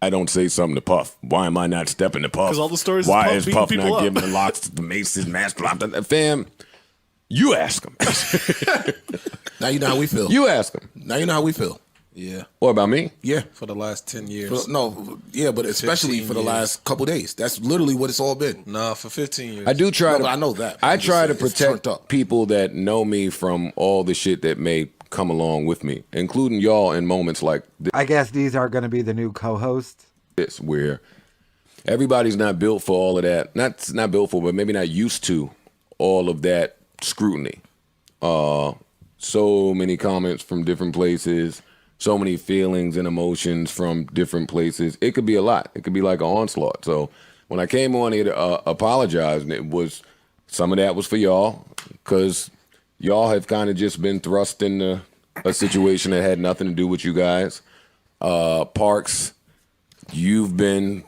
I don't say something to Puff? Why am I not stepping to Puff? Because all the stories. Why is is Puff people not up. giving the locks to the Maces, Mask, fam? You ask him. Now you know how we feel. You ask him. Now you know how we feel. Yeah. What about me? Yeah. For the last 10 years. But especially for the last couple days. That's literally what it's all been. Nah, for 15 years. I do try to. I know that. I try to It's turned protect up. people that know me from all the shit that may come along with me, including y'all in moments like I guess these are going to be the new co-hosts. this, where everybody's not built for all of that. Not built for, but maybe not used to all of that scrutiny. So many comments from different places. So many feelings and emotions from different places. It could be a lot. It could be like an onslaught. So when I came on here to apologize, and it was some of that was for y'all, because y'all have kind of just been thrust into a situation that had nothing to do with you guys. Parks, you've been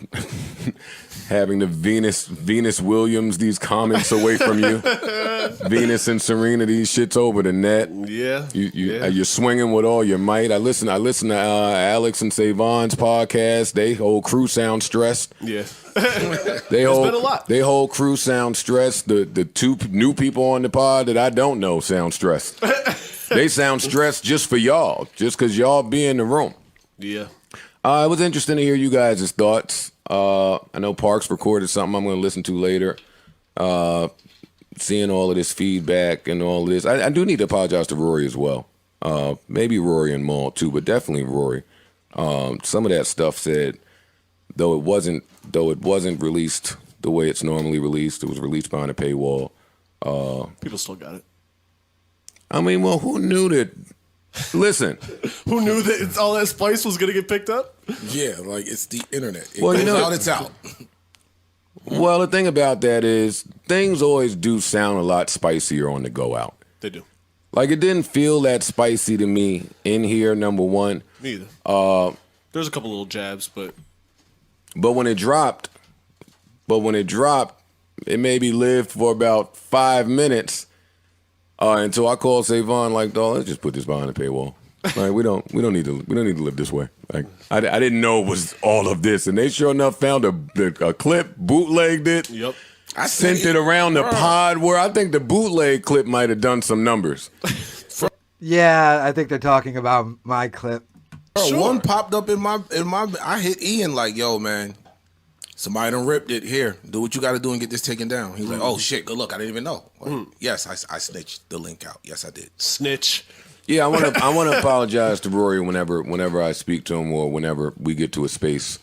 having the Venus Williams these comments away from you. Venus and Serena, these shits over the net. Yeah. You're swinging with all your might. I listen to Alex and Savon's podcast. They whole crew sound stressed. Yeah. It's been a lot. They whole crew sound stressed. The two new people on the pod that I don't know sound stressed. They sound stressed just for y'all, just because y'all be in the room. Yeah. It was interesting to hear you guys' thoughts. I know Parks recorded something I'm going to listen to later. Seeing all of this feedback and all of this. I do need to apologize to Rory as well. Maybe Rory and Maul too, but definitely Rory. Some of that stuff said, though it wasn't released the way it's normally released, it was released behind a paywall. People still got it. I mean, well, who knew that? Listen. Who knew that all that spice was going to get picked up? Yeah, like it's the internet. It Well, goes you know- out, it's out. Well, the thing about that is things always do sound a lot spicier on the go out. They do. Like, it didn't feel that spicy to me in here, number one. Me either. There's a couple little jabs, but when it dropped, it maybe lived for about 5 minutes until I called Savon like, "Dawg, let's just put this behind the paywall. Like, we don't need to live this way." Like, I didn't know it was all of this, and they sure enough found a clip, bootlegged it. yep. I Sent it around the pod where I think the bootleg clip might have done some numbers. Yeah, I think they're talking about my clip. Bro, one popped up in my. I hit Ian like, "Yo, man, somebody done ripped it. Here, do what you got to do and get this taken down." He's like, "Oh shit, good luck. I didn't even know." Like, yes, I snitched the link out. Yes, I did. Snitch. Yeah, I want to apologize to Rory whenever I speak to him or whenever we get to a space.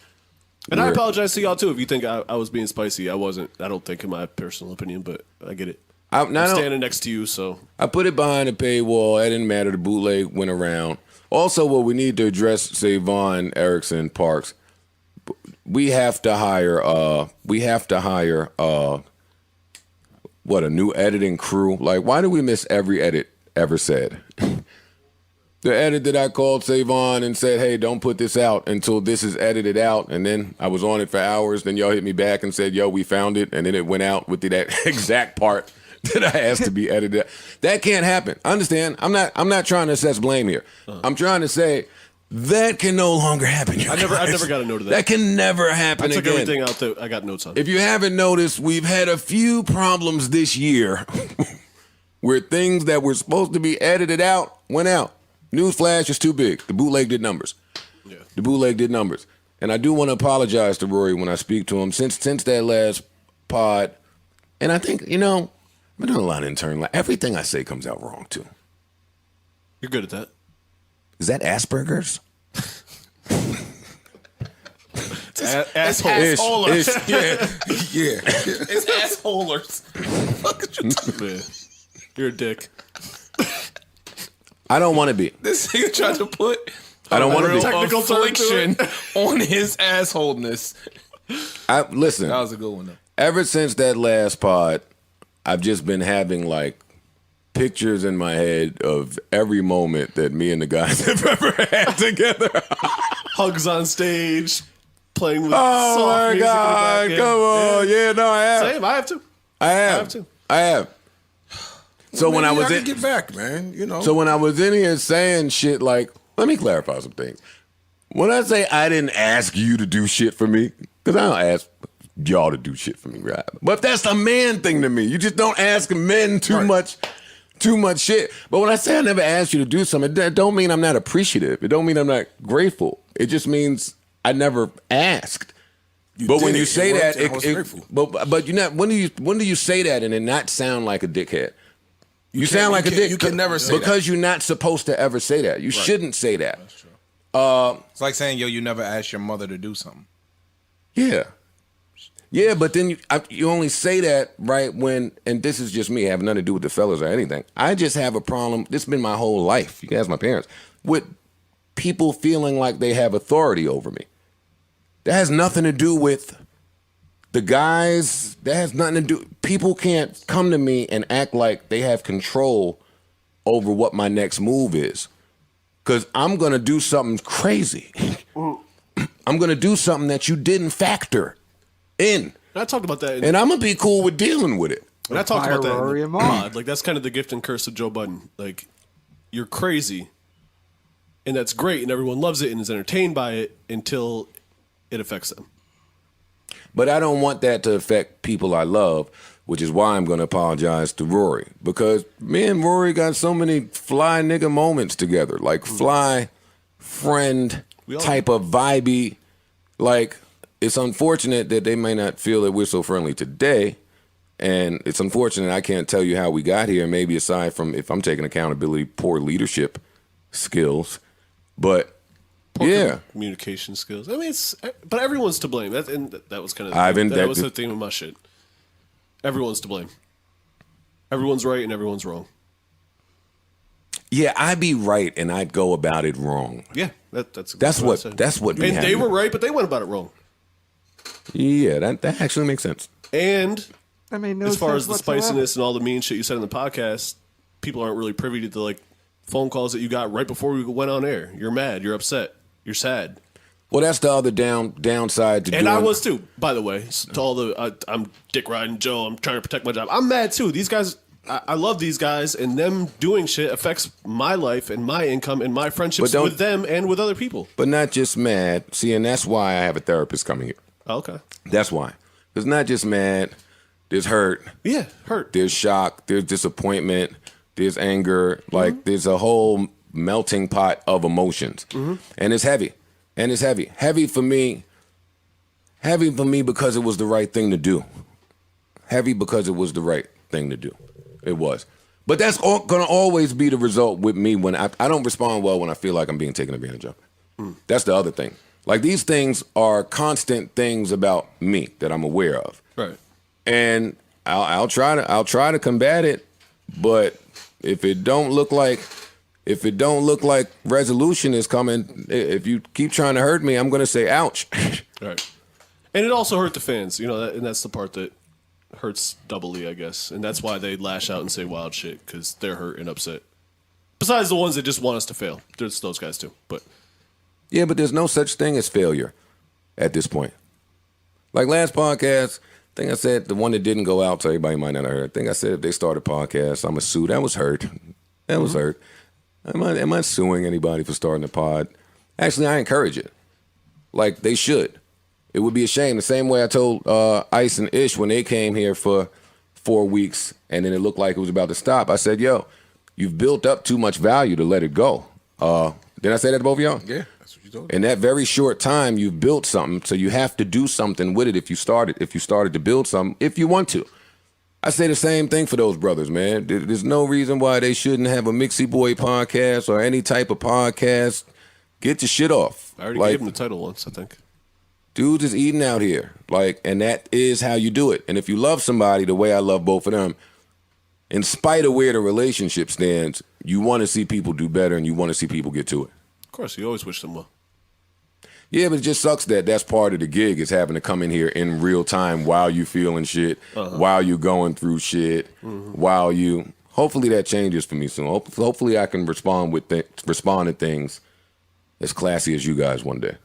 And I apologize to y'all, too, if you think I was being spicy. I wasn't. I don't think, in my personal opinion, but I get it. I'm standing next to you, so. I put it behind a paywall. It didn't matter. The bootleg went around. Also, what we need to address, Savon, Erickson, Parks, we have to hire a new editing crew. Like, why do we miss every edit ever said? The edit that I called Savon and said, "Hey, don't put this out until this is edited out." And then I was on it for hours. Then y'all hit me back and said, "Yo, we found it." And then it went out with that exact part that I asked to be edited. That can't happen. Understand? I'm not trying to assess blame here. I'm trying to say that can no longer happen. I never got a note of that. That can never happen I took again. everything out that I got notes on. If you haven't noticed, we've had a few problems this year where things that were supposed to be edited out went out. Newsflash is too big. The bootleg did numbers. Yeah. The bootleg did numbers. And I do want to apologize to Rory when I speak to him. Since that last pod, and I think, I've been doing a lot of internal. Everything I say comes out wrong, too. You're good at that. Is that Asperger's? Asshole. Ish. Yeah. It's assholers. Yeah. You're a dick. I don't want to be. This nigga tried to put I don't want to be. Technical affliction on his assholeness. Listen, That was a good one, though. ever since that last pod, I've just been having, like, pictures in my head of every moment that me and the guys have ever had together. Hugs on stage, playing with Oh, soft my music God. in the back Come on. Yeah, no, I have. Same. I have to. I have. So when I was can get back, man, So when I was in here saying shit like, let me clarify some things. When I say I didn't ask you to do shit for me, because I don't ask y'all to do shit for me, right? But that's a man thing to me. You just don't ask men too much shit. But when I say I never asked you to do something, it don't mean I'm not appreciative. It don't mean I'm not grateful. It just means I never asked. But when you say that, but you not when do you say that and it not sound like a dickhead? You sound like a dick. You can never say because you're not supposed to ever say that. You shouldn't say that. That's true. It's like saying, yo, you never asked your mother to do something. Yeah. Yeah, but then you only say that right when, and this is just me, having nothing to do with the fellas or anything. I just have a problem, this has been my whole life, you can ask my parents, with people feeling like they have authority over me. That has nothing to do with the guys. That has nothing to do, people can't come to me and act like they have control over what my next move is. Because I'm going to do something crazy. I'm going to do something that you didn't factor in. I talked about that. And I'm going to be cool with dealing with it. And I talked about that Rory in the pod. Like, that's kind of the gift and curse of Joe Budden. Like, you're crazy, and that's great, and everyone loves it and is entertained by it until it affects them. But I don't want that to affect people I love, which is why I'm going to apologize to Rory. Because me and Rory got so many fly nigga moments together. Like, fly friend type of vibey. Like, it's unfortunate that they may not feel that we're so friendly today. And it's unfortunate I can't tell you how we got here, maybe aside from, if I'm taking accountability, poor leadership skills. But, Communication skills. I mean, but everyone's to blame. That was kind of that was the theme of my shit. Everyone's to blame. Everyone's right and everyone's wrong. Yeah, I'd be right and I'd go about it wrong. Yeah, that's what and they were right, but they went about it wrong. Yeah, that actually makes sense. And I mean, no as far as the whatsoever. spiciness and all the mean shit you said in the podcast, people aren't really privy to the like phone calls that you got right before we went on air. You're mad. You're upset. You're sad. Well, that's the other downside to And doing. I was too, by the way. To all the I'm dick riding Joe. I'm trying to protect my job. I'm mad too. These guys, I love these guys, and them doing shit affects my life and my income and my friendships with them and with other people. But not just mad. See, and that's why I have a therapist coming here. Okay. That's why. It's not just mad. There's hurt. Yeah, hurt. There's shock. There's disappointment. There's anger. Like, there's a whole melting pot of emotions. And it's heavy. And it's heavy. Heavy for me because it was the right thing to do. Heavy because it was the right thing to do. It was. But that's going to always be the result with me when I don't respond well when I feel like I'm being taken advantage of. That's the other thing. Like, these things are constant things about me that I'm aware of. Right. And I'll try to combat it, but if it don't look like resolution is coming, if you keep trying to hurt me, I'm going to say ouch. Right. And it also hurt the fans, and that's the part that hurts doubly, I guess. And that's why they lash out and say wild shit, because they're hurt and upset. Besides the ones that just want us to fail. There's those guys too. But yeah, but there's no such thing as failure at this point. Like last podcast, I think I said the one that didn't go out, so everybody might not have heard. I think I said if they start a podcast, I'm a sue. That was hurt. That was hurt. Am I suing anybody for starting a pod? Actually, I encourage it. Like, they should. It would be a shame. The same way I told Ice and Ish when they came here for 4 weeks and then it looked like it was about to stop. I said, yo, you've built up too much value to let it go. Did I say that to both of y'all? Yeah, that's what you told me. In that very short time, you've built something, so you have to do something with it if you started to build something, if you want to. I say the same thing for those brothers, man. There's no reason why they shouldn't have a Mixie Boy podcast or any type of podcast. Get your shit off. I already gave him the title once, I think. Dudes is eating out here. And that is how you do it. And if you love somebody the way I love both of them, in spite of where the relationship stands, you want to see people do better and you want to see people get to it. Of course, you always wish them well. Yeah, but it just sucks that that's part of the gig is having to come in here in real time while you feeling shit, while you going through shit, while you. Hopefully that changes for me soon. Hopefully I can respond to things as classy as you guys one day.